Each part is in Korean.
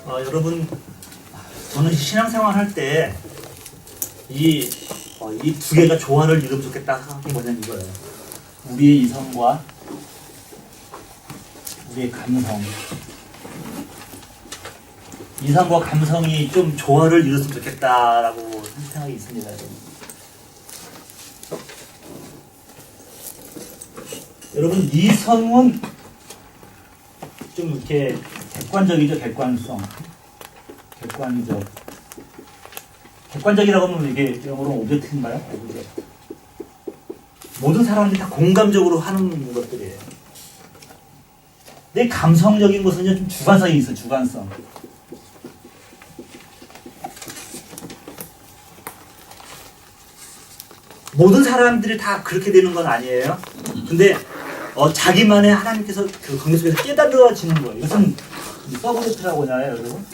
여러분, 저는 신앙생활 할 때 이 두 개가 조화를 이루면 좋겠다 생각한 게 뭐냐면 이거예요. 우리의 이성과 우리의 감성. 이성과 감성이 좀 조화를 이뤘으면 좋겠다라고 생각이 있습니다. 여러분, 이성은 좀 이렇게 객관적이죠, 객관성. 객관적이라고 하면 이게 영어로 오브젝트인가요? 오브젝트. 모든 사람들이 다 공감적으로 하는 것들이에요. 근데 감성적인 것은 좀 주관성이 있어요, 주관성. 모든 사람들이 다 그렇게 되는 건 아니에요. 근데 자기만의 하나님께서 그 관계 속에서 깨달아지는 거예요. 이것은 서브젝트라고 하잖아요, 여러분.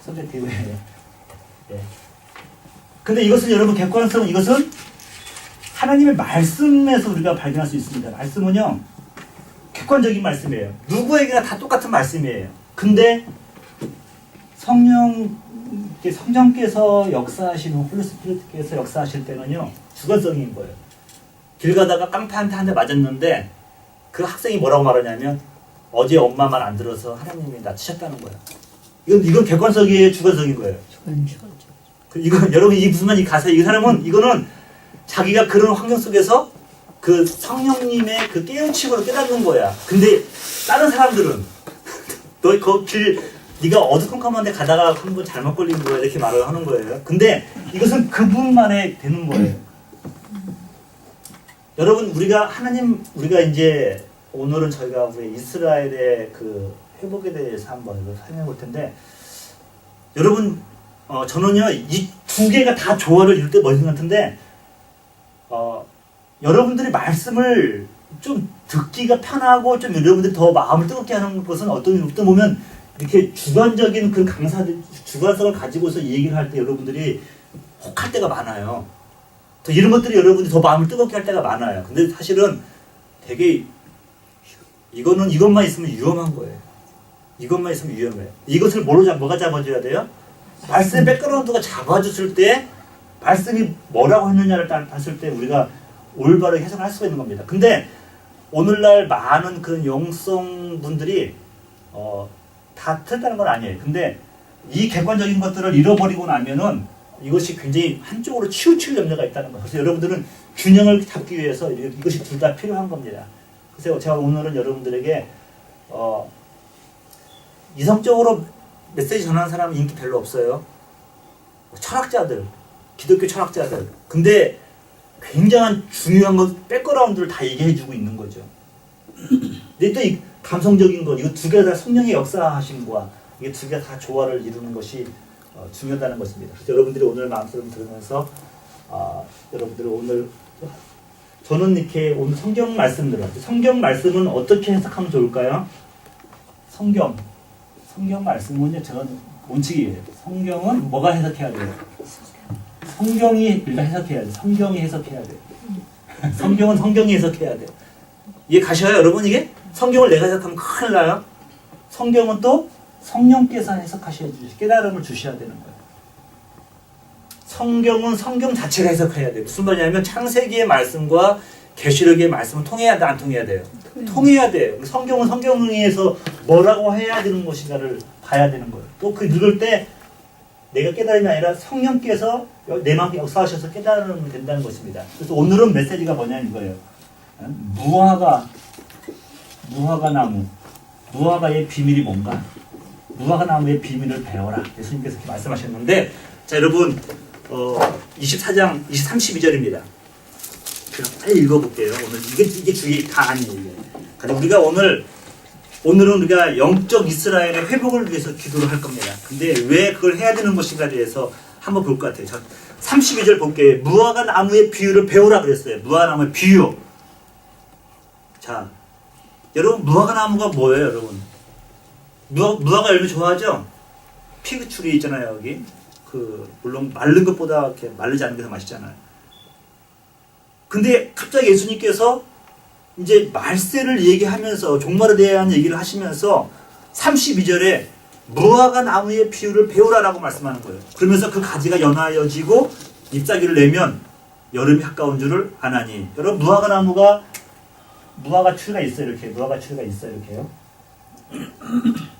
서브젝티브예요. 네. 근데 이것은 여러분 객관성, 이것은 하나님의 말씀에서 우리가 발견할 수 있습니다. 말씀은요, 객관적인 말씀이에요. 누구에게나 다 똑같은 말씀이에요. 근데 성령께서 역사하시는, 홀리스피릿께서 역사하실 때는요, 주관성인 거예요. 길 가다가 깡패한테 한 대 맞았는데 그 학생이 뭐라고 말하냐면 어제 엄마 말 안 들어서 하나님이 나 치셨다는 거야. 이건 객관성이에요, 주관성인 거예요. 이건 여러분, 이 무슨 말, 이 가사, 이 사람은 이거는 자기가 그런 환경 속에서 그 성령님의 그 깨우침으로 깨닫는 거야. 근데 다른 사람들은 너 그 길 네가 어두컴컴한 데 가다가 한 번 잘못 걸린 거야 이렇게 말을 하는 거예요. 근데 이것은 그분만에 되는 거예요. 여러분, 우리가 이제 오늘은 저희가 우리 이스라엘의 그 회복에 대해서 한번 설명해 볼 텐데, 여러분, 저는요, 이 두 개가 다 조화를 이룰 때 멋진 것 같은데, 여러분들이 말씀을 좀 듣기가 편하고 좀 여러분들이 더 마음을 뜨겁게 하는 것은 어떤 보면 이렇게 주관적인 그 강사들, 주관성을 가지고서 얘기를 할 때 여러분들이 혹할 때가 많아요. 또 이런 것들이 여러분들이 더 마음을 뜨겁게 할 때가 많아요. 근데 사실은 되게 이것만 있으면 위험한 거예요. 이것만 있으면 위험해요. 이것을 뭐가 잡아줘야 돼요? 말씀의 백그라운드가 잡아줬을 때, 말씀이 뭐라고 했느냐를 봤을 때 우리가 올바르게 해석할 수가 있는 겁니다. 근데 오늘날 많은 그런 영성 분들이 다 틀렸다는 건 아니에요. 근데 이 객관적인 것들을 잃어버리고 나면은 이것이 굉장히 한쪽으로 치우칠 염려가 있다는 거예요. 그래서 여러분들은 균형을 잡기 위해서 이것이 둘 다 필요한 겁니다. 그래서 제가 오늘은 여러분들에게 이성적으로 메시지 전하는 사람은 인기 별로 없어요. 철학자들, 기독교 철학자들. 근데 굉장한 중요한 것, 백그라운드를 다 얘기해주고 있는 거죠. 근데 또 이 감성적인 것, 이거 두 개 다 성령의 역사하심과 이게 두 개 다 조화를 이루는 것이 중요하다는 것입니다. 그래서 여러분들이 오늘 말씀 들으면서 여러분들이 오늘 저는 이렇게 오늘 성경 말씀은 어떻게 해석하면 좋을까요? 성경 말씀은요, 저는 원칙이에요. 성경은 뭐가 해석해야 돼요? 성경이 우리가 해석해야 돼요. 성경이 해석해야 돼요. 성경은 성경이 해석해야 돼요. 이해 가셔요, 여러분? 이게 성경을 내가 해석하면 큰일 나요. 성경은 또 성령께서 해석하셔야 주시, 깨달음을 주셔야 되는 거예요. 성경은 성경 자체가 해석해야 돼요. 무슨 말이냐면 창세기의 말씀과 계시록의 말씀은 통해야 돼, 안 통해야 돼요? 통해야 돼요. 성경은 성경에서 뭐라고 해야 되는 것인가를 봐야 되는 거예요. 또 그 읽을 때 내가 깨달음이 아니라 성령께서 내 마음에 역사하셔서 깨달으면 된다는 것입니다. 그래서 오늘은 메시지가 뭐냐는 이거예요. 무화과 나무. 무화과의 비밀이 뭔가? 무화과 나무의 비밀을 배워라. 예수님께서 이렇게 말씀하셨는데, 자, 여러분, 24장 32절입니다. 그럼 빨리 읽어볼게요. 오늘 이게 주의 다 아니에요. 그러니까 우리가 오늘은 우리가 영적 이스라엘의 회복을 위해서 기도를 할 겁니다. 근데 왜 그걸 해야 되는 것인가에 대해서 한번 볼 것 같아요. 자, 32절 볼게요. 무화과 나무의 비유를 배우라 그랬어요. 무화과 나무의 비유. 자, 여러분, 무화과 나무가 뭐예요, 여러분? 무화과 열매 좋아하죠? 피그추리 있잖아요, 여기. 물론 마른 것보다 이렇게 마르지 않은 게 더 맛있잖아요. 근데 갑자기 예수님께서 이제 말세를 얘기하면서 종말에 대한 얘기를 하시면서 32절에 무화과 나무의 비유를 배우라라고 말씀하는 거예요. 그러면서 그 가지가 연하여지고 잎사귀를 내면 여름이 가까운 줄을 아나니. 여러분 무화과 나무가 무화과 추리가 있어요. 이렇게 무화과 추리가 있어요. 이렇게요.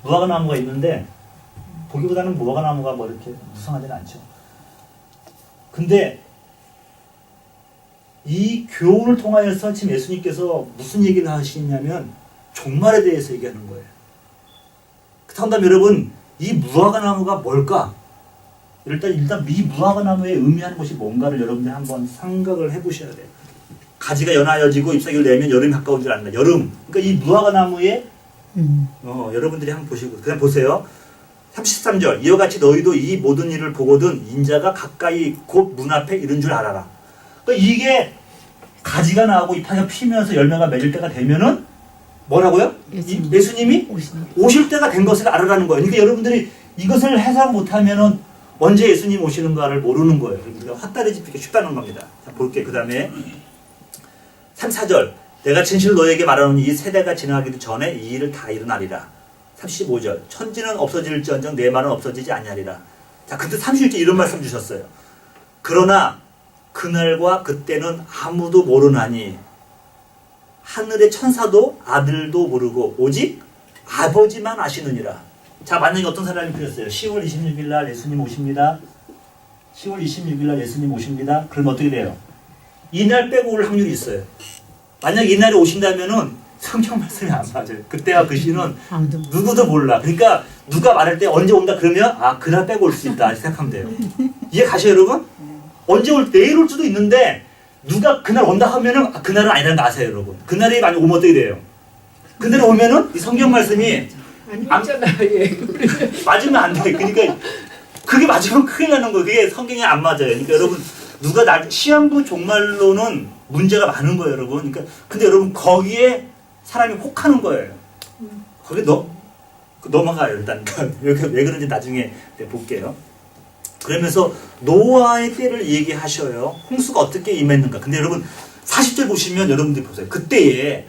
무화과 나무가 있는데 보기보다는 무화과 나무가 뭐 이렇게 무성하지는 않죠. 근데 이 교훈을 통하여서 지금 예수님께서 무슨 얘기를 하시냐면 종말에 대해서 얘기하는 거예요. 그렇다면 여러분 이 무화과 나무가 뭘까? 일단 이 무화과 나무에 의미하는 것이 뭔가를 여러분들 한번 생각을 해보셔야 돼요. 가지가 연하여지고 잎사귀를 내면 여름이 가까운 줄 안다. 여름. 그러니까 이 무화과 나무에 여러분들이 한번 보시고 그냥 보세요. 33절 이와 같이 너희도 이 모든 일을 보거든 인자가 가까이 곧 문 앞에 이른 줄 알아라. 그러니까 이게 가지가 나오고 잎사귀가 피면서 열매가 맺을 때가 되면은 뭐라고요? 예수님이 오실 때가 된 것을 알아라는 거예요. 그러니까 여러분들이 이것을 해석 못하면은 언제 예수님 오시는가를 모르는 거예요. 우리가 헛다리 짚기가 쉽다는 겁니다. 자, 볼게요. 그 다음에 34절 내가 진실로 너에게 말하노니 이 세대가 지나가기도 전에 이 일을 다 일어나리라. 35절 천지는 없어질지언정 내 말은 없어지지 아니하리라. 자, 그때 31절 이런 말씀 주셨어요. 그러나 그날과 그때는 아무도 모르나니 하늘의 천사도 아들도 모르고 오직 아버지만 아시느니라. 자, 만약에 어떤 사람이 그랬어요. 10월 26일 날 예수님 오십니다. 10월 26일 날 예수님 오십니다. 그럼 어떻게 돼요? 이날 빼고 올 확률이 있어요. 만약 이날에 오신다면은 성경 말씀이 안 맞아요. 그때와 그 시는 누구도 몰라. 그러니까 누가 말할 때 언제 온다 그러면 아 그날 빼고 올 수 있다 생각하면 돼요. 이해 가셔요 여러분? 언제 올 내일 올 수도 있는데 누가 그날 온다 하면은 아, 그날은 아니라는 거 아세요 여러분? 그날이 만약 오면 어떻게 돼요? 그날에 오면은 이 성경 말씀이 맞으면 안 돼. 그러니까 그게 맞으면 큰일 나는 거예요. 그게 성경에 안 맞아요. 그러니까 여러분 누가 시한부 종말로는 문제가 많은 거예요, 여러분. 그러니까 근데 여러분 거기에 사람이 혹하는 거예요. 거기 넘어가요 일단. 왜 그런지 나중에 볼게요. 그러면서 노아의 때를 얘기하셔요. 홍수가 어떻게 임했는가. 근데 여러분 40절 보시면 여러분들이 보세요. 그때에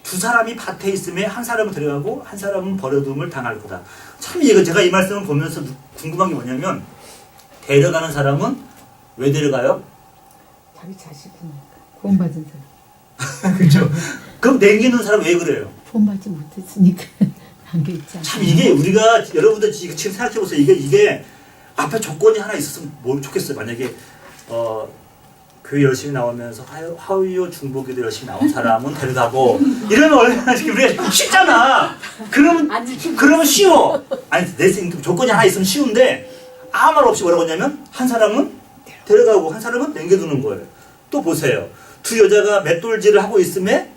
두 사람이 밭에 있음에 한 사람은 데려가고 한 사람은 버려둠을 당할 거다. 참 이거 제가 이 말씀을 보면서 궁금한 게 뭐냐면 데려가는 사람은 왜 데려가요? 자기 자식이니까 구원받은 사람. 그렇죠. 그럼 남기는 사람 왜 그래요? 구원받지 못했으니까 남겨있지 않아요. 참 이게 우리가 여러분들 지금 생각해 보세요. 이게 앞에 조건이 하나 있었으면 뭘 좋겠어요. 만약에 교회 열심히 나오면서 하위요 중보기도 열심히 나온 사람은 데려가고 이러면 얼마나 우리가 쉽잖아. 그러면 쉬워. 아니 내 조건이 하나 있으면 쉬운데 아무 말 없이 뭐라고 했냐면 한 사람은 데려가고 한 사람은 남겨두는 거예요. 또 보세요. 두 여자가 맷돌질을 하고 있음에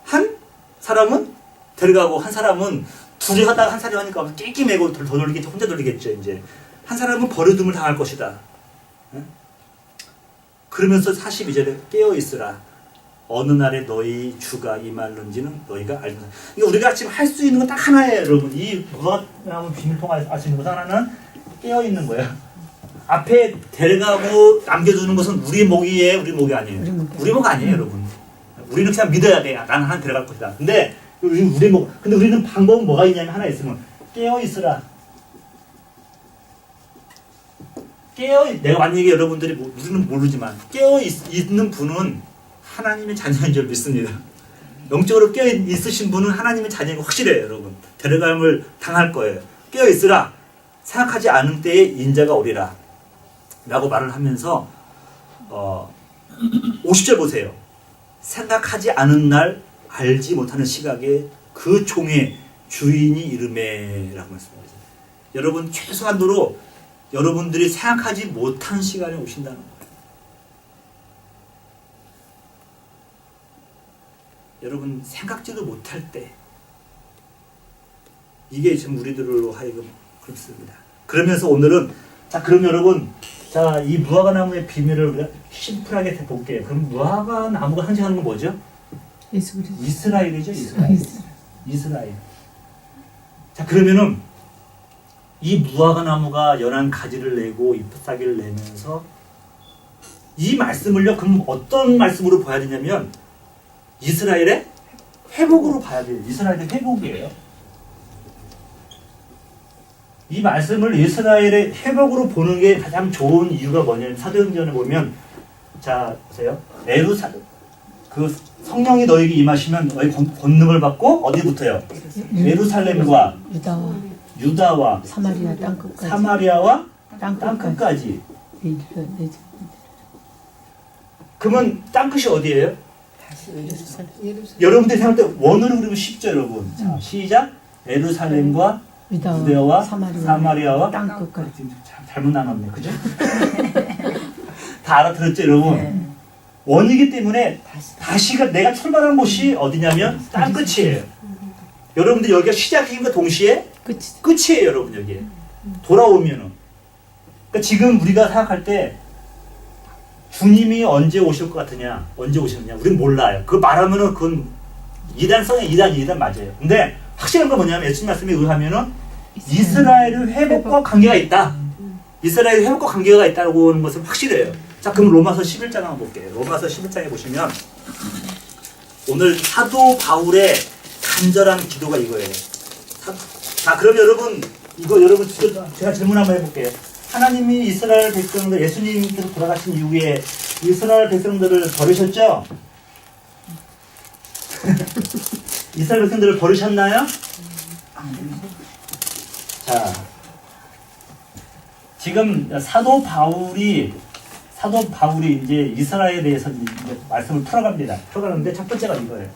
한 사람은 데려가고 한 사람은 둘이 하다가 한 사람이 하니까 낄끼매고 더 돌리겠죠. 혼자 돌리겠죠. 이제 한 사람은 버려둠을 당할 것이다. 그러면서 42절에 깨어있으라. 어느 날에 너희 주가 임할는지는 너희가 알다. 그러니까 우리가 지금 할 수 있는 건 딱 하나예요, 여러분. 이 무화과나무 비밀 통할 수 있는 것 하나는 깨어있는 거예요. 앞에 데려가고 남겨두는 것은 우리 목이에요, 우리 목이 아니에요. 우리 목 아니에요, 여러분. 우리는 그냥 믿어야 돼. 나는 하나 데려갈 것이다. 근데 우리 목. 근데 우리는 방법은 뭐가 있냐면 하나 있으면 깨어있으라. 내가 만약에 여러분들이 우리는 모르지만 깨어있는 분은 하나님의 자녀인 줄 믿습니다. 영적으로 깨어있으신 분은 하나님의 자녀인 거 확실해요, 여러분. 데려감을 당할 거예요. 깨어있으라. 생각하지 않은 때에 인자가 오리라. 라고 말을 하면서 50절 보세요. 생각하지 않은 날 알지 못하는 시각에 그 종의 주인이 이르매 라고 말씀하셨어요. 여러분 최소한도로 여러분들이 생각하지 못한 시간에 오신다는 거예요. 여러분 생각지도 못할 때 이게 지금 우리들로 하여금 그렇습니다. 그러면서 오늘은 자 그럼 여러분 자 이 무화과 나무의 비밀을 우리가 심플하게 볼게요. 그럼 무화과 나무가 상징하는 건 뭐죠? 예수 그리스도. 이스라엘이죠. 이스라엘. 자 그러면은 이 무화과 나무가 연한 가지를 내고 잎사귀를 내면서 이 말씀을요 그럼 어떤 말씀으로 봐야 되냐면 이스라엘의 회복으로 봐야 돼요. 이스라엘의 회복이에요. 이 말씀을 이스라엘의 회복으로 보는 게 가장 좋은 이유가 뭐냐면 사도행전에 보면 자 보세요. 그 성령이 너에게 임하시면 너희 권능을 받고 어디부터요? 예루살렘과 유다와 사마리아 땅끝까지. 사마리아와 땅끝까지. 땅끝까지. 네. 그러면 땅끝이 어디예요? 예루살렘. 여러분들이 생각할 때 원으로 그리면 쉽죠, 여러분. 자, 시작. 예루살렘과 유대와 사마리아와 땅끝까지. 잘못 나눴네, 그죠? 다 알아들었죠, 여러분? 원이기 때문에 다시가 내가 출발한 곳이 어디냐면 땅끝이에요. 여러분들 여기가 시작인과 동시에 끝이에요, 여러분 여기. 돌아오면은. 그러니까 지금 우리가 생각할 때 주님이 언제 오실 것 같으냐, 언제 오셨느냐, 우린 몰라요. 그거 말하면은 그건 이단성의 이단 맞아요. 근데 확실한 건 뭐냐면 예수님 말씀에 의하면은 이스라엘의 회복과 관계가 있다. 이스라엘의 회복과 관계가 있다고 하는 것은 확실해요. 자, 그럼 로마서 11장 한번 볼게요. 로마서 11장에 보시면 오늘 사도 바울의 간절한 기도가 이거예요. 자, 그럼 여러분 이거 여러분 제가 질문 한번 해볼게요. 하나님이 이스라엘 백성들 예수님께서 돌아가신 이후에 이스라엘 백성들을 버리셨죠? 이스라엘 백성들을 버리셨나요? 자, 지금 사도 바울이 이제 이스라엘에 대해서 이제 말씀을 풀어갑니다. 풀어가는데 첫 번째가 이거예요.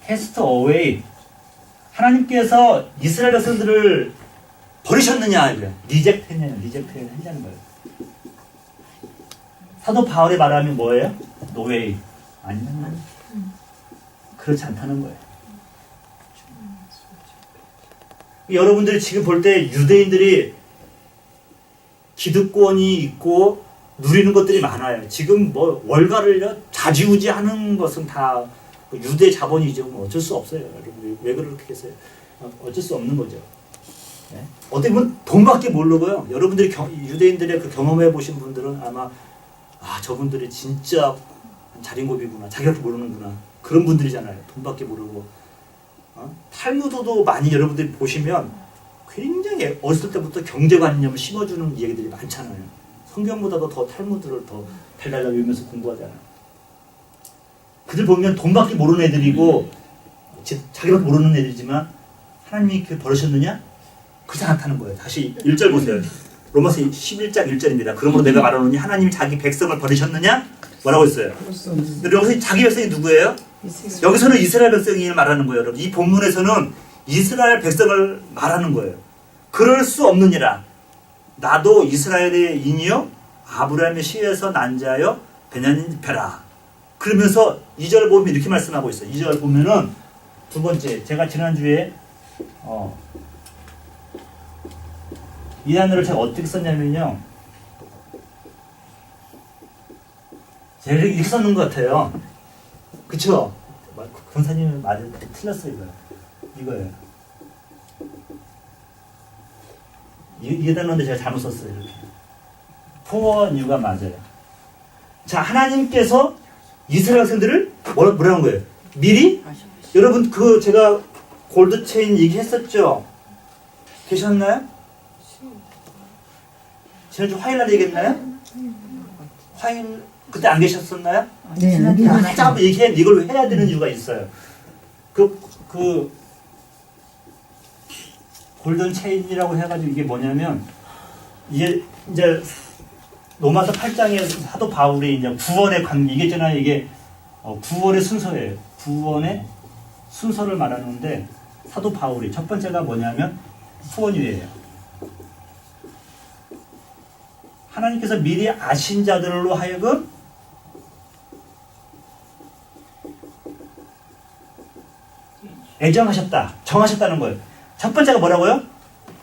캐스트 어웨이. 하나님께서 이스라엘 백성들을 버리셨느냐, 이거예요. 리젝트 했냐는 거예요. 사도 바울의 말하면 뭐예요? 노웨이. 아니면 그렇지 않다는 거예요. 여러분들이 지금 볼 때 유대인들이 기득권이 있고 누리는 것들이 많아요. 지금 뭐 월가를 좌지우지하는 것은 다 유대 자본이죠. 뭐 어쩔 수 없어요. 여러분들 왜 그렇게 했어요? 어쩔 수 없는 거죠. 네? 어떻게 보면 돈밖에 모르고요. 여러분들이 유대인들의 그 경험해 보신 분들은 아마 저분들이 진짜 자린고비구나, 자기밖에 모르는구나 그런 분들이잖아요. 돈밖에 모르고. 탈무드도 많이 여러분들이 보시면 굉장히 어렸을 때부터 경제관념을 심어주는 얘기들이 많잖아요. 성경보다도 더 탈무드를 더 달달달 외우면서 공부하잖아요. 그들 보면 돈밖에 모르는 애들이고 자기밖에 모르는 애들이지만 하나님이 그 버리셨느냐? 그렇지 않다는 거예요. 다시 1절 보세요. 로마서 11장 1절입니다. 그러므로 내가 말하노니 하나님이 자기 백성을 버리셨느냐? 뭐라고 했어요? 근데 여기서 자기 백성이 누구예요? 여기서는 이스라엘 백성이 말하는 거예요. 여러분. 이 본문에서는 이스라엘 백성을 말하는 거예요. 그럴 수 없느니라. 나도 이스라엘의 인이요 아브라함의 씨에서 난 자여 베냐민 지파라. 그러면서 2절 보면 이렇게 말씀하고 있어요. 2절 보면은 두 번째, 제가 지난주에 이 단어를 제가 어떻게 썼냐면요, 제가 이렇게 썼는 것 같아요. 그쵸? 권사님은 말을 틀렸어요. 이거예요. 이 단어인데 제가 잘못 썼어요. 이렇게. poor new가 맞아요. 자, 하나님께서 이스라엘 백성들을 뭐라는 거예요? 미리? 여러분 그 제가 골드 체인 얘기했었죠? 계셨나요? 지난주 화요일날 얘기했나요? 화요일 그때 안 계셨었나요? 네. 살짝 한번 이걸 해야 되는 이유가 있어요. 그 골든 체인이라고 해가지고 이게 뭐냐면 이제 로마서 8장에 사도 바울이 이제 구원의 관계, 이게 있잖아요. 이게 구원의 순서예요. 구원의 순서를 말하는데 사도 바울이 첫 번째가 뭐냐면 후원유예요. 하나님께서 미리 아신 자들로 하여금 애정하셨다, 정하셨다는 거예요. 첫 번째가 뭐라고요?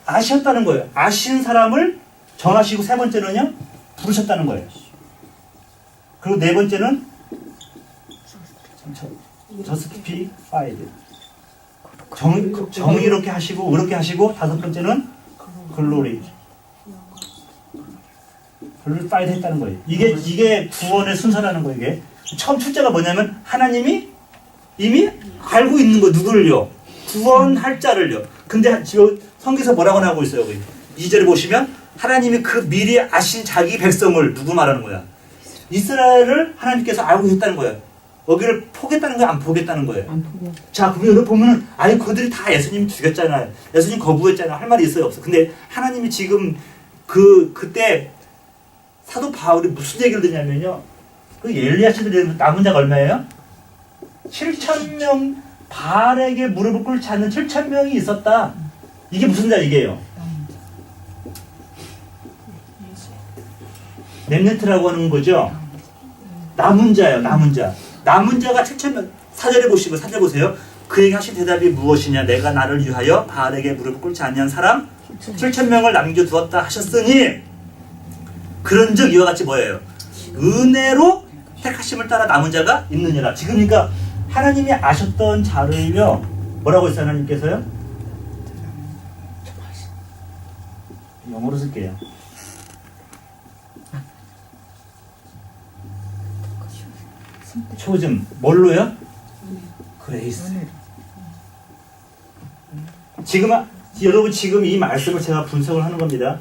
아셨다는 거예요. 아신 사람을 정하시고 세 번째는요, 부르셨다는 거예요. 그리고 네 번째는 justified, 정의롭게 하시고 의롭게 하시고, 다섯 번째는 glory, glorified 했다는 거예요. 이게 구원의 순서라는 거예요. 이게 처음 출제가 뭐냐면 하나님이 이미 알고 있는 거, 누구를요? 구원할 자를요. 근데 지금 성경에서 뭐라고 나오고 있어요? 2절에 보시면 하나님이 그 미리 아신 자기 백성을 누구 말하는 거야? 이스라엘을 하나님께서 알고 계셨다는 거예요. 여기를 포기했다는 거예요? 안 포기했다는 거예요? 안 포기해. 자, 그러면 여러분 보면은 아니 그들이 다 예수님 죽였잖아요. 예수님 거부했잖아요. 할 말이 있어요, 없어? 근데 하나님이 지금 그때 사도 바울이 무슨 얘기를 드냐면요. 그 엘리야 씨들 남은 자가 얼마예요? 7,000명 바알에게 무릎을 꿇지 않는 7,000명이 있었다. 이게 무슨 자 얘기예요? 렘넌트라고 하는 거죠. 남은 자예요. 남은 자. 남은 자가 7,000명. 4절에 보시고 4절 보세요. 그에게 하신 대답이 무엇이냐? 내가 나를 위하여 바알에게 무릎을 꿇지 아니한 사람 7,000명을 남겨두었다 하셨으니 그런즉 이와 같이 뭐예요? 은혜로 택하심을 따라 남은 자가 있느니라. 지금 그러니까 하나님이 아셨던 자를요. 뭐라고 했어요? 하나님께서요? 영어로 쓸게요. 초즘 뭘로요? 그레이스. 지금 여러분 지금 이 말씀을 제가 분석을 하는 겁니다.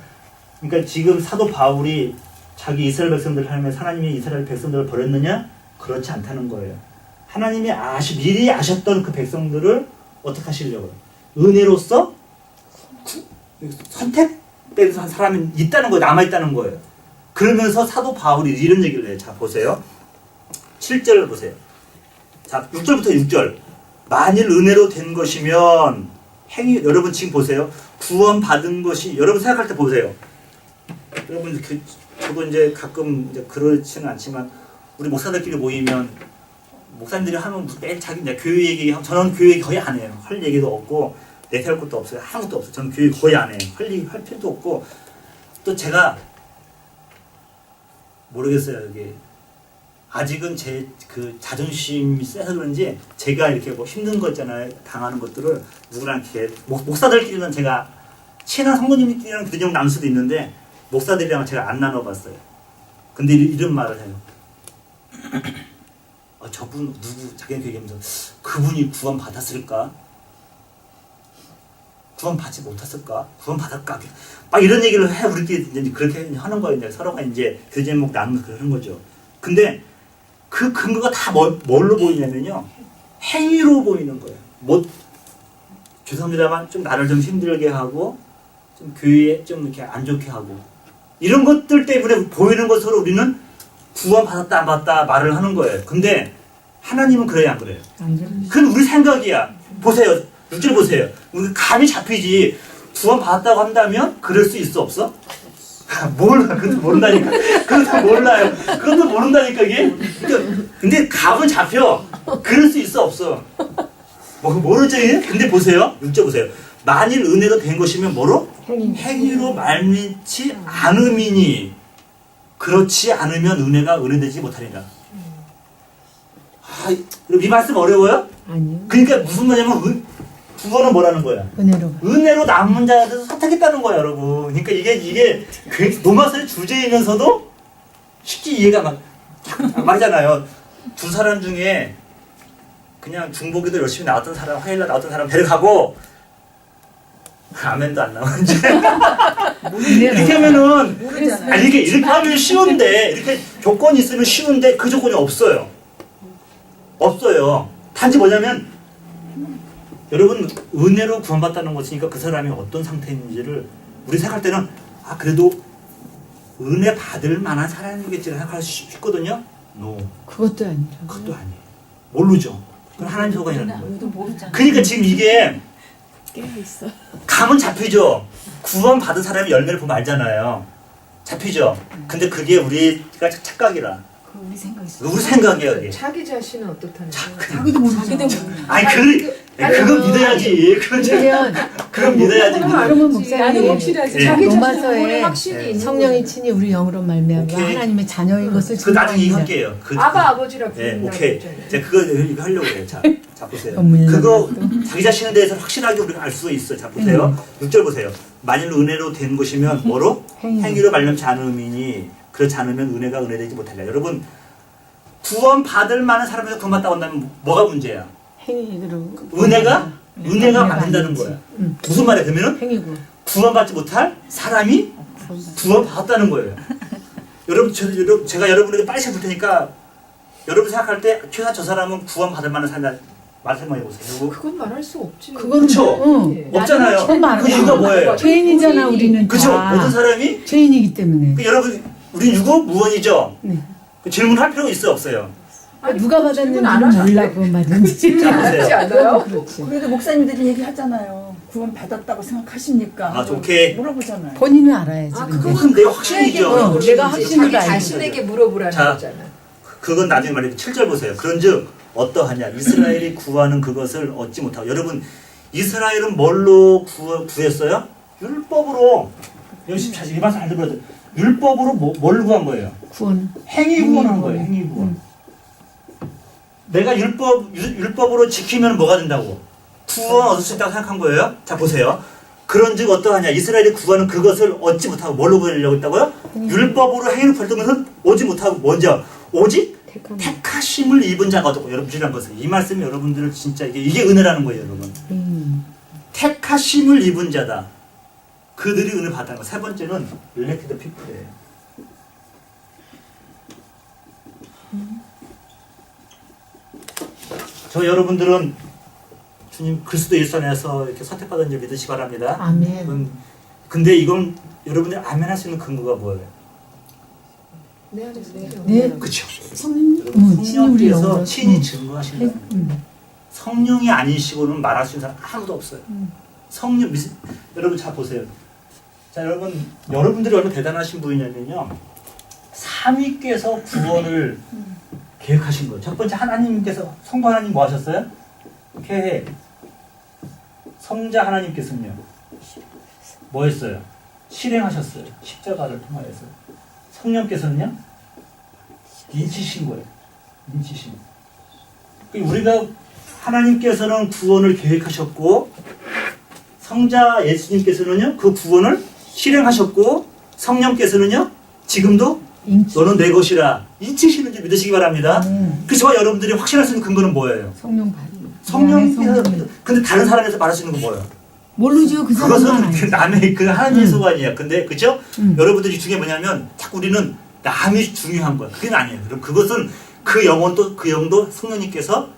그러니까 지금 사도 바울이 자기 이스라엘 백성들 하면 하나님이 이스라엘 백성들을 버렸느냐? 그렇지 않다는 거예요. 하나님이 미리 아셨던 그 백성들을 어떻게 하시려고요? 은혜로서 선택된 사람이 있다는 거예요. 남아있다는 거예요. 그러면서 사도 바울이 이런 얘기를 해요. 자, 보세요. 7절을 보세요. 자, 6절부터 6절. 만일 은혜로 된 것이면 여러분 지금 보세요. 구원 받은 것이 여러분 생각할 때 보세요. 여러분 저도 이제 가끔 이제 그렇지는 않지만 우리 목사들끼리 모이면 목사님들이 하면 매일 자기 이제 교회 얘기 저는 교회 얘기 거의 안 해요. 할 얘기도 없고 내세울 것도 없어요. 아무것도 없어요. 저는 교회 거의 안 해요. 할 필요도 없고 또 제가 모르겠어요. 여기 아직은 제 그 자존심이 세서 그런지 제가 이렇게 뭐 힘든 거 있잖아요. 당하는 것들을 누구랑 이렇게 목사들끼리는 제가 친한 성도님들끼리는 그 정도 나눌 수도 있는데 목사들이랑 제가 안 나눠봤어요. 근데 이런 말을 해요. 저분 누구 자기는 얘기하면서 그분이 구원 받았을까? 구원 받지 못했을까? 구원 받았까? 막 이런 얘기를 해 우리끼리 이제 그렇게 하는 거예요. 이제 서로가 이제 그 제목 나누면서 그러는 거죠. 근데 그 근거가 다 뭘로 보이냐면요. 행위로 보이는 거예요. 뭐 죄송합니다만 좀 나를 좀 힘들게 하고 좀 교회에 좀 이렇게 안 좋게 하고 이런 것들 때문에 보이는 것으로 우리는 구원 받았다 안 받았다 말을 하는 거예요. 근데 하나님은 그래요 안 그래요? 그건 우리 생각이야. 보세요. 6절 보세요. 우리 감이 잡히지. 구원 받았다고 한다면 그럴 수 있어 없어? 몰라. 그것도 모른다니까. 그것도 몰라요. 그것도 모른다니까 이게. 근데 감은 잡혀. 그럴 수 있어 없어? 모르죠. 근데 보세요. 6절 보세요. 만일 은혜로 된 것이면 뭐로? 행위로 말미치 않음이니 그렇지 않으면 은혜가 은혜되지 못하리라. 이 말씀 어려워요? 아니요. 그러니까 무슨 말이냐면 구원은 뭐라는 거야? 은혜로 남은 자들을 선택했다는 거야, 여러분. 그러니까 이게 노마서의 주제이면서도 쉽게 이해가 말이잖아요. 두 사람 중에 그냥 중보기도 열심히 나왔던 사람, 화요일날 나왔던 사람 데려가고 아멘도 안 나와 이제. 이렇게 하면은 이렇게 하면 쉬운데 이렇게 조건이 있으면 쉬운데 그 조건이 없어요. 없어요. 단지 뭐냐면 여러분 은혜로 구원받다는 것이니까 그 사람이 어떤 상태인지를 우리 생각할 때는 그래도 은혜 받을 만한 사람이겠지 생각할 수 있거든요. 그것도 아니라. 그것도 아니에요. 모르죠. 그건 하나님 소관이라는 거예요. 그러니까 지금 이게 깨어있어. 감은 잡히죠. 구원 받은 사람이 열매를 보면 알잖아요. 잡히죠. 근데 그게 우리가 착각이라. 우리 생각이야 이게. 자기 자신은 어떻다는 거야? 자기도 모르죠. 그건 믿어야지. 그건 믿어야지. 그러면 목사님 확실하지. 자기 로마서에 확신이 있는 성령이 친히 우리 영으로 말미암아 오케이. 하나님의 자녀인 것을 그 나중에 증거하니라. 얘기할게요. 아바 아버지라 네, 부른다고 오케이. 했잖아요. 제가 그거 이거 하려고 해요. 자 보세요. 물론 그거 자기 자신에 대해서 확실하게 우리가 알 수 있어. 자 보세요. 6절 보세요. 만일 은혜로 된 것이면 뭐로? 행위로 말념치 않음이니 그렇지 않으면 은혜가 은혜되지 못하리라. 여러분 구원 받을 만한 사람에서 구원 받다고 한다면 뭐가 문제야? 행위로. 은혜가 은혜가 받는다는 거야. 무슨 말이야? 그러면은 행위고. 구원받지 못할 사람이 구원받았다는 거예요. 여러분, 제가 여러분에게 빨리 볼 테니까 여러분 생각할 때 최소한 저 사람은 구원받을 만한 사람이다. 말 생각해 보세요. 그건 말할 수 없지. 그거는 그쵸? 응. 예. 없잖아요. 그건 말안 그 이유가 뭐예요? 죄인이잖아 우리는 그죠? 다. 모든 사람이 죄인이기 때문에. 여러분 우리 유고 무원이죠. 네. 그 질문할 필요가 있어요, 없어요? 아니, 누가 질문 안 받았는지 하셔도 몰라 돼. 그건 맞는지. 자, 보세요. 하지 않아요? 그렇지. 그래도 목사님들이 얘기하잖아요. 구원 받았다고 생각하십니까? 아, 오케이. 물어보잖아요. 본인은 알아야지. 아, 근데. 그건 내 확신이죠. 어, 내가 확신으로 자기 알지. 자신에게 물어보라는 자. 거잖아. 그건 나중에 말해요. 7절 보세요. 그런즉 어떠하냐? 이스라엘이 구하는 그것을 얻지 못하고. 여러분, 이스라엘은 뭘로 구했어요? 율법으로. 여기 이 말씀 잘 들어야 돼. 율법으로 뭘 구한 거예요? 구원. 행위 구원한 거예요. 행위 구원. 내가 율법으로 지키면 뭐가 된다고? 구원 얻을 수 있다고 생각한 거예요. 자, 보세요. 그런즉 어떠하냐? 이스라엘이 구하는 그것을 얻지 못하고 뭘로 구하려고 했다고요? 율법으로 행위를 벌뜨면서 오지 못하고 먼저 오직 택하심을 입은 자가 어떻고 여러분 주의한 것은 이 말씀이 여러분들을 진짜 이게 은혜라는 거예요, 여러분. 택하심을 입은 자다. 그들이 은혜 받는 거. 세 번째는 elected people이에요. 저 여러분들은 주님 그리스도 예수 안에서 이렇게 선택받은 줄 믿으시기 바랍니다. 아멘. 근데 이건 여러분들이 아멘 할 수 있는 근거가 뭐예요? 내 안에 있어요. 네. 그렇죠. 성령. 친히 우리 성령께서 영으로. 친히 증거하신다. 성령이 아니시고는 말할 수 있는 사람 아무도 없어요. 성령 여러분 잘 보세요. 자, 여러분들이 얼마나 대단하신 분이냐면요. 삼위께서 구원을 계획하신 거예요. 첫 번째 하나님께서 성부 하나님 뭐 하셨어요? 계획. 성자 하나님께서는요. 뭐 했어요? 실행하셨어요. 십자가를 통하여서. 성령께서는요. 인치신 거예요. 인치신. 우리가 하나님께서는 구원을 계획하셨고 성자 예수님께서는요. 그 구원을 실행하셨고 성령께서는요. 지금도 너는 내 것이라 인치시는 줄 믿으시기 바랍니다. 그래서 여러분들이 확신할 수 있는 근거는 뭐예요? 성령 받이. 성령께서 근데 다른 사람에서 말할 수 있는 건 뭐예요? 모르죠 그 사람만 그것은 알지. 그 남의 그 하나님의 소관이에요. 근데 그죠? 여러분들이 중요한 뭐냐면 자꾸 우리는 남이 중요한 거야. 그게 아니에요. 그럼 그것은 그 영혼도 그 영도 성령님께서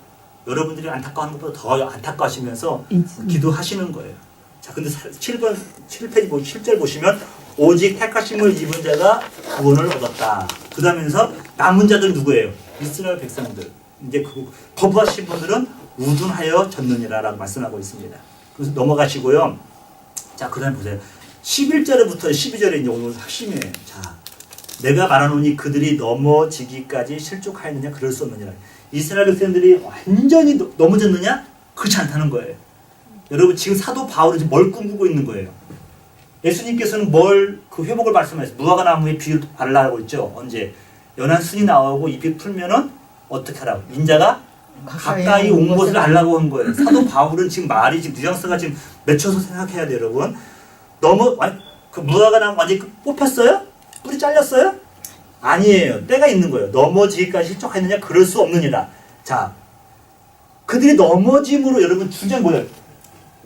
여러분들이 안타까워하는 것보다 더 안타까워하시면서 기도하시는 거예요. 자, 근데 7페이지 7절 보시면 오직 택하심을 입은 자가 구원을 얻었다. 그 다음에서 남은 자들 누구예요? 이스라엘 백성들. 이제 그 거부하신 분들은 우둔하여 졌느니라라고 말씀하고 있습니다. 그래서 넘어가시고요. 자, 그 다음에 보세요. 11절부터 12절에 이제 오늘 핵심이에요. 자, 내가 말하노니 그들이 넘어지기까지 실족하였느냐? 그럴 수 없느니라. 이스라엘 백성들이 완전히 넘어졌느냐? 그렇지 않다는 거예요. 여러분 지금 사도 바울이 지금 뭘 꿈꾸고 있는 거예요? 예수님께서는 그 회복을 말씀하셨어요. 무화과 나무에 비를 바르라고 있죠. 언제? 연한 순이 나오고 잎이 풀면은 어떻게 하라고? 인자가 가까이 온 것을 알라고 한 거예요. 사도 바울은 지금 말이 지금 뉘앙스가 지금 맺혀서 생각해야 돼요, 여러분. 그 무화과 나무 완전히 뽑혔어요? 뿌리 잘렸어요? 아니에요. 때가 있는 거예요. 넘어지기까지 실족하느냐? 그럴 수 없느니라. 자, 그들이 넘어짐으로 여러분 중요한 뭐예요?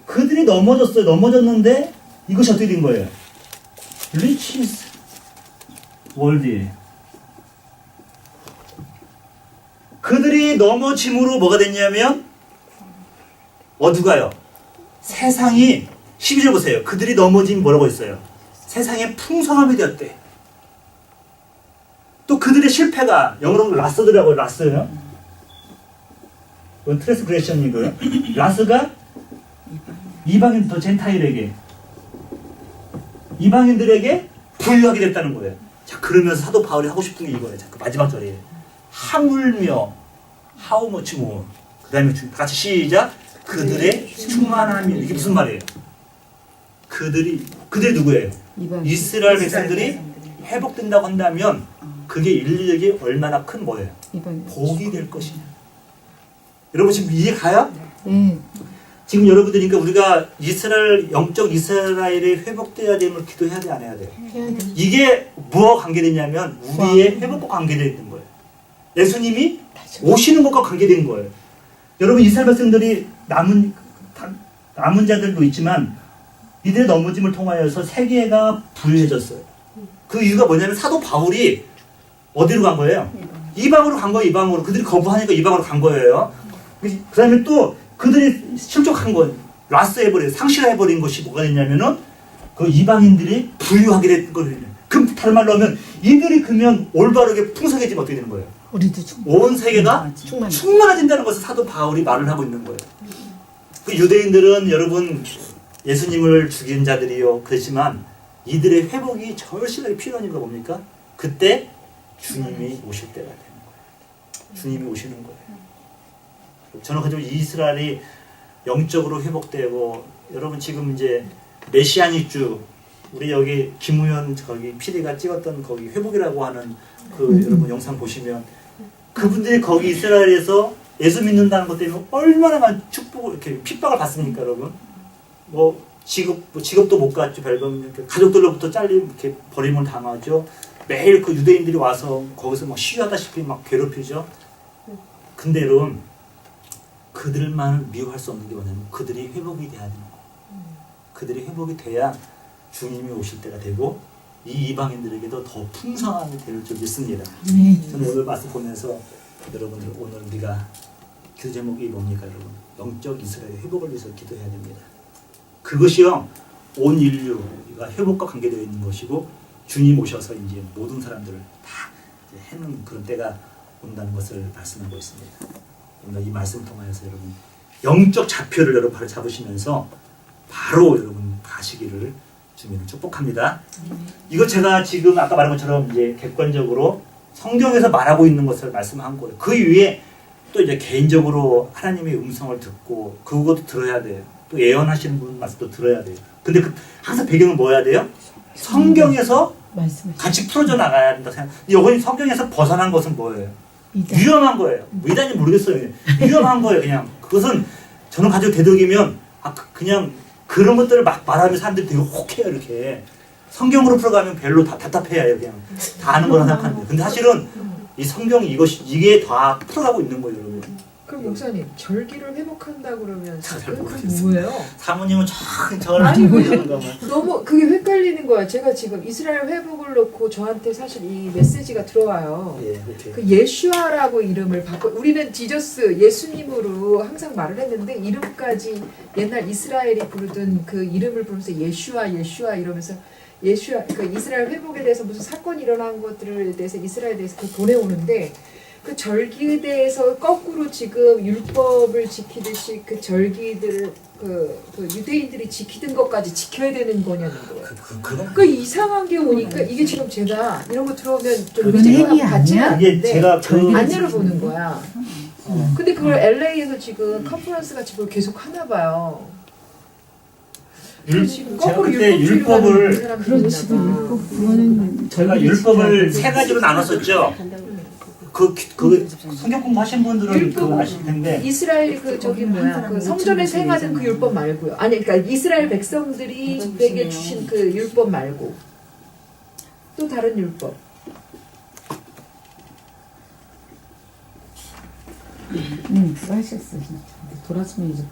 그들이 넘어졌어요. 넘어졌는데 이것이 어떻게 된 거예요? 리치스 월드에 그들이 넘어짐으로 뭐가 됐냐면 누가요? 세상이 12절 보세요. 그들이 넘어짐 뭐라고 했어요? 세상에 풍성함이 되었대. 또 그들의 실패가 영어로 라스더라고요. 라스요. 이건 트랜스그레션이고요. 라스가 이방인 더 젠타일에게 이방인들에게 부유하게 됐다는 거예요. 자, 그러면서 사도 바울이 하고 싶은 게 이거예요. 자, 그 마지막 절이에요. 하물며 how much more. 그 다음에 다 같이 시작. 그들의 충만함이. 이게 무슨 말이에요? 그들이 누구예요? 이스라엘 백성들이 회복된다고 한다면 그게 인류에게 얼마나 큰 뭐예요? 복이 될 것이냐. 여러분 지금 이해 가요? 네. 지금 여러분들이 그러니까 우리가 영적 이스라엘이 회복돼야 됨을 기도해야 돼, 안 해야 돼요? 이게 뭐와 관계되냐면 우리의 회복과 관계되는 거예요. 예수님이 오시는 것과 관계된 거예요. 여러분 이스라엘 백성들이 남은 남은 자들도 있지만 이들의 넘어짐을 통하여서 세계가 부유해졌어요. 그 이유가 뭐냐면 사도 바울이 어디로 간 거예요? 이방으로 간 거예요. 이방으로. 그들이 거부하니까 이방으로 간 거예요. 그 다음에 또 그들이 실족한 건 라스해버려 상실해버린 것이 뭐가 됐냐면은 그 이방인들이 부유하게 된 거예요. 그럼 다른 말로 하면 이들이 그러면 올바르게 풍성해지면 어떻게 되는 거예요? 우리도 온 세계가 충만. 충만해진다는 것을 사도 바울이 말을 하고 있는 거예요. 그 유대인들은 여러분 예수님을 죽인 자들이요. 그렇지만 이들의 회복이 절실하게 필요한 이유가 뭡니까? 그때 주님이 오실 때가 되는 거예요. 주님이 오시는 거예요. 저는 그저 이스라엘이 영적으로 회복되고 여러분 지금 이제 메시아닉 주 우리 여기 김우현 거기 PD가 찍었던 거기 회복이라고 하는 그 여러분 영상 보시면 그분들이 거기 이스라엘에서 예수 믿는다는 것 때문에 얼마나 많은 축복을 이렇게 핍박을 받습니까, 여러분? 뭐 직업도 못 갖죠, 별건 가족들로부터 잘림 이렇게 버림을 당하죠. 매일 그 유대인들이 와서 거기서 막 시위하다시피 막 괴롭히죠. 근데 여러분 그들만 미워할 수 없는 게 뭐냐면 그들이 회복이 돼야 되는 거예요. 그들이 회복이 돼야 주님이 오실 때가 되고 이 이방인들에게도 더 풍성함이 될 줄 믿습니다. 저는 오늘 말씀 보면서 여러분들 오늘 우리가 기도 제목이 뭡니까, 여러분? 영적 이스라엘의 회복을 위해서 기도해야 됩니다. 그것이요 온 인류가 회복과 관계되어 있는 것이고 주님 오셔서 이제 모든 사람들을 다 해는 그런 때가 온다는 것을 말씀하고 있습니다. 오늘 이 말씀 통하여서 여러분 영적 좌표를 여러분 바로 잡으시면서 바로 여러분 가시기를 주님을 축복합니다. 이거 제가 지금 아까 말한 것처럼 이제 객관적으로 성경에서 말하고 있는 것을 말씀한 거예요. 그 위에 또 이제 개인적으로 하나님의 음성을 듣고 그것도 들어야 돼요. 또 예언하시는 분 말씀도 들어야 돼요. 근데 그 항상 배경은 뭐야 돼요? 성경에서 같이 풀어져 나가야 된다 생각. 여기 성경에서 벗어난 것은 뭐예요? 위험한 거예요. 위단이 모르겠어요. 위험한 거예요. 그냥 그것은 저는 가지고 되도록이면 그냥 그런 것들을 막 말하면 사람들이 되게 혹해요. 이렇게 성경으로 풀어가면 별로 다 답답해요. 그냥 다 아는 거라 생각하는데 근데 사실은 이 성경 이게 다 풀어가고 있는 거예요, 여러분. 그럼 목사님 절기를 회복한다 그러면 잘 그건 모르겠어요. 뭐예요? 사모님은 저를 아니, 보시는 거면 너무 그게 헷갈리는 거야. 제가 지금 이스라엘 회복을 놓고 저한테 사실 이 메시지가 들어와요. 예, 오케이. 그 예슈아라고 이름을 바꿔 우리는 지저스 예수님으로 항상 말을 했는데 이름까지 옛날 이스라엘이 부르던 그 이름을 부르면서 예슈아 이러면서 예슈아 그 이스라엘 회복에 대해서 무슨 사건이 일어난 것들에 대해서 이스라엘에 대해서 그 보내오는데 그 절기에 대해서 거꾸로 지금 율법을 지키듯이 그 절기들을 그 유대인들이 지키던 것까지 지켜야 되는 거냐는 거예요. 그 이상한 게 오니까 이게 지금 제가 이런 거 들어오면 좀 그건 믿음이 핵이 같지는 아니야? 이게 않는데 제가 안 열어보는 거야. 근데 그걸 LA에서 지금 컨퍼런스 같이 뭘 계속 하나 봐요. 지금 제가 거꾸로 그때 율법주의로 가는 율법을 사람들이 그렇지. 있나 봐. 율법 그거는 제가 율법을 세 가지로 나눴었죠. 그 성경 공부하신 분들은 그거 아실 텐데 이스라엘 그 저기 뭐야 그 성전에서 행하던 그 율법 말고요. 아니 그러니까 이스라엘 백성들이 주신 그 율법 말고 또 다른 율법. 그거 하셨어. 돌아서면 이제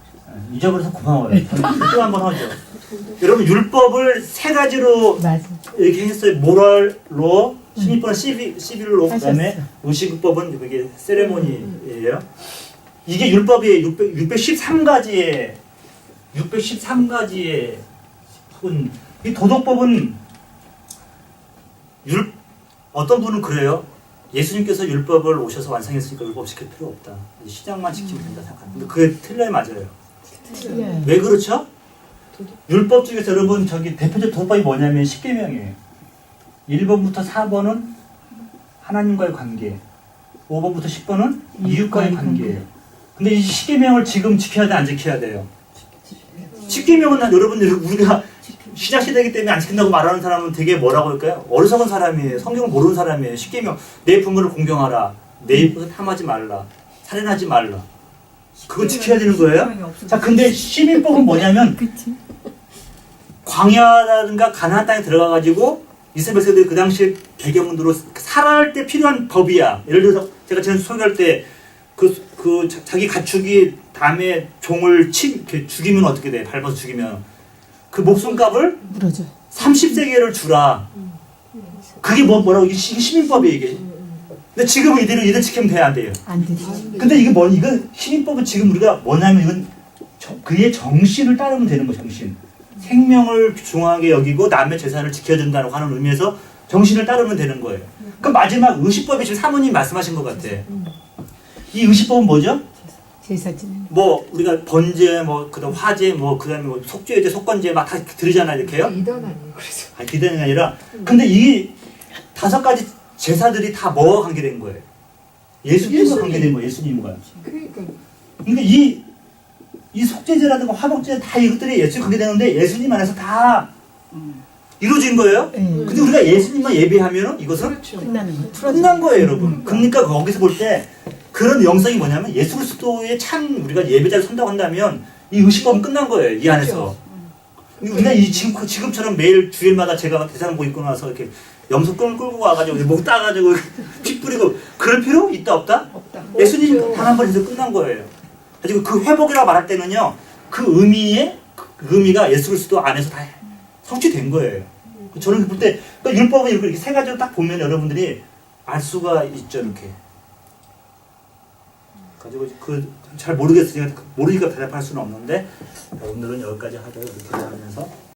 잊어버려서 고마워요. 또 한 번 하죠. 여러분 율법을 세 가지로 맞아. 이렇게 했어요. 모럴, 로, 신입법은 시빌 로, 그다음에 의식법은 이게 세레모니예요. 이게 율법이 613가지의 이 도덕법은 어떤 분은 그래요. 예수님께서 율법을 오셔서 완성했으니까 율법 지킬 필요 없다. 시장만 지키면 된다 생각하는데 그게 틀려요, 맞아요. 왜 그렇죠? 율법 중에서 여러분 저기 대표적 도덕법이 뭐냐면 10계명이에요. 1번부터 4번은 하나님과의 관계, 5번부터 10번은 이웃과의 관계예요. 근데 이 10계명을 지금 지켜야 돼, 안 지켜야 돼요? 10계명은 여러분들 우리가 시작 시대이기 때문에 안 지킨다고 말하는 사람은 되게 뭐라고 할까요? 어리석은 사람이에요. 성경을 모르는 사람이에요. 10계명 내 부모를 공경하라, 내 이웃을 탐하지 말라, 살인하지 말라. 그거 지켜야 되는 거예요? 자, 근데 시민법은 뭐냐면 광야라든가 가나안 땅에 들어가가지고 이스라엘 백성들이 그 당시 배경으로 살아갈 때 필요한 법이야. 예를 들어서 제가 지난 소개할 때 그 그 자기 가축이 다음에 종을 이렇게 죽이면 어떻게 돼? 밟아서 죽이면 그 목숨값을 부러져. 30세계를 주라. 그게 뭐라고 이게 시민법이에요 이게. 근데 지금 이대로 지키면 돼야 안 돼요. 안 되지. 근데 이게 이건 시민법은 지금 우리가 뭐냐면 이건 그의 정신을 따르면 되는 거예요. 정신. 생명을 중요하게 여기고 남의 재산을 지켜준다고 하는 의미에서 정신을 따르면 되는 거예요. 그럼 마지막 의식법이 지금 사모님 말씀하신 것 같아. 이 의식법은 뭐죠? 제사 지내는. 뭐 우리가 번제, 뭐 그다음 화제, 뭐 그다음에 뭐 속죄제, 속건제 막 다 들으잖아요, 이렇게요. 이단 아니에요. 그래서 아니 기대는 게 아니라 근데 이 5가지 제사들이 다 뭐와 관계된 거예요? 예수님과 관계된 거예요. 예수님과. 그러니까 그러니까 이 속죄제라든가 화목제 다 이것들이 예수님 관계되는데 예수님 안에서 다 이루어진 거예요. 예. 근데 우리가 예수님만 예배하면은 이것은 그렇죠. 끝나는 거. 끝난 거예요, 여러분. 그러니까 거기서 볼 때 그런 영성이 뭐냐면 예수 그리스도의 참 우리가 예배자를 선다고 한다면 이 의식법은 끝난 거예요, 이 안에서. 우리가 지금처럼 매일 주일마다 제가 대사람 보고 있고 나서 이렇게 염소 끌고 와가지고 목 따가지고 피 뿌리고 그럴 필요 있다 없다? 없다. 예수님 없죠. 단 한 번 해서 끝난 거예요. 가지고 그 회복이라고 말할 때는요, 그 의미가 예수 그리스도 안에서 다 성취된 거예요. 저는 볼 때, 그러니까 율법은 이렇게 3가지로 딱 보면 여러분들이 알 수가 있죠, 이렇게. 가지고 잘 모르겠으니까 모르니까 대답할 수는 없는데 오늘은 여기까지 하고 이렇게 하면서.